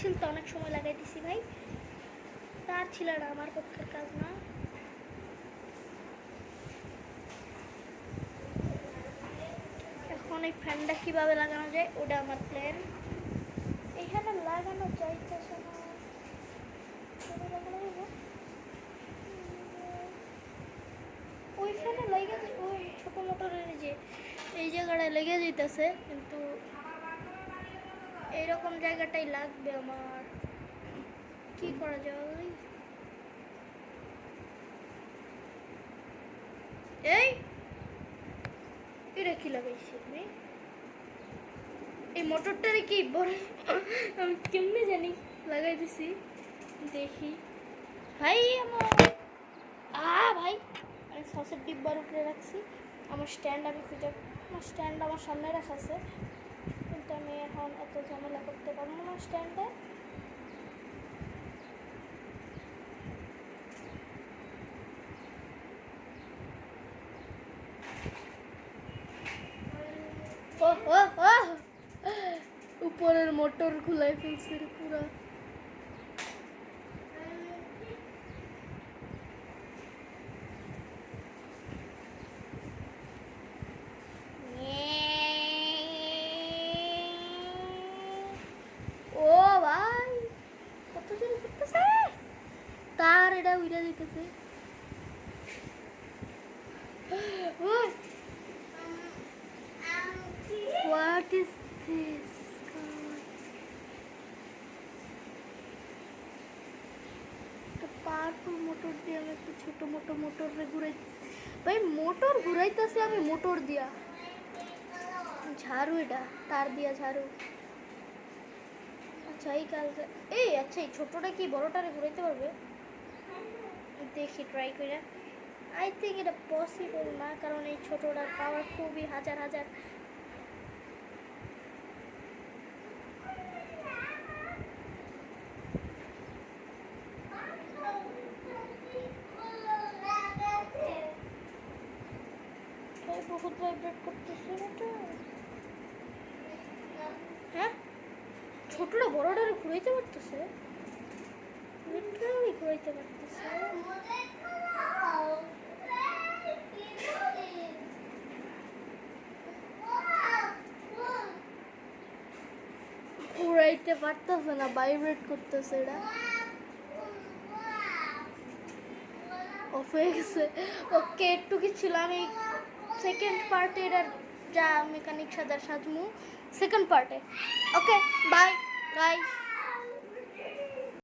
ছিলতে অনেক সময় লাগাই দিছি ভাই, তার ছিল না, আমার পক্ষের কাজ না। এখন এই ফ্যানটা কিভাবে লাগানো যায় ওটা আমার প্ল্যান। এইখানে লাগানো যাইতেছে না, ওইখানে লেগে, ওই ছোটো মোটরের যে এই জায়গাটা লেগে যেতেছে, কিন্তু এইরকম জায়গাটাই লাগবে আমার। কি করা যায়? এই এটা কি লাগাইছি আমি? এই মোটরটারে কি বড় আমি কেমনে জানি লাগাই দিছি, দেখি ভাই। আমার ভাই আমি সসের ডিব্বার উপরে রাখছি, আমার স্ট্যান্ড আমি খুঁজে, আমার স্ট্যান্ড আমার সামনে রাখা আছে, কিন্তু আমি এখন এত ঝামেলা করতে পারবো না স্ট্যান্ডে। উপরের মোটর খুলাই ফেলছে রে পুরা। ও ভাই কত জোরে করতেছে, তার এটা উইরা দিতেছে। What is this? Powerful motor দিয়ে আমি একটু ছোট মোটো মোটর ঘুরাই ভাই, মোটর ঘুরাইতেছি আমি মোটর দিয়া। ঝাড়ু এটা তার দিয়া ঝাড়ু। আচ্ছা এই কাজটা, এই আচ্ছা এই ছোটটা কি বড়টারে ঘুরাইতে পারবে? দেখি ট্রাই করে। আই থিঙ্ক এটা পসিবল না, কারণ এই ছোটটার পাওয়ার খুবই হাজার হাজার। বহুত ভাইব্রেট করতেছে এটা। হ্যাঁ ছোটটা বড়টারে ঘুরাইতে পারতেছে, লিটারালি ঘুরাইতে পারতেছে। ঘুরাইতে পারতেছে না, ভাইব্রেট করতেছে এটা। অফ হয়ে গেছে। ওকে একটু কি ছিল, আমি সেকেন্ড পার্টে এটার যা মেকানিক সাজার সাজমু সেকেন্ড পার্টে। Okay bye guys.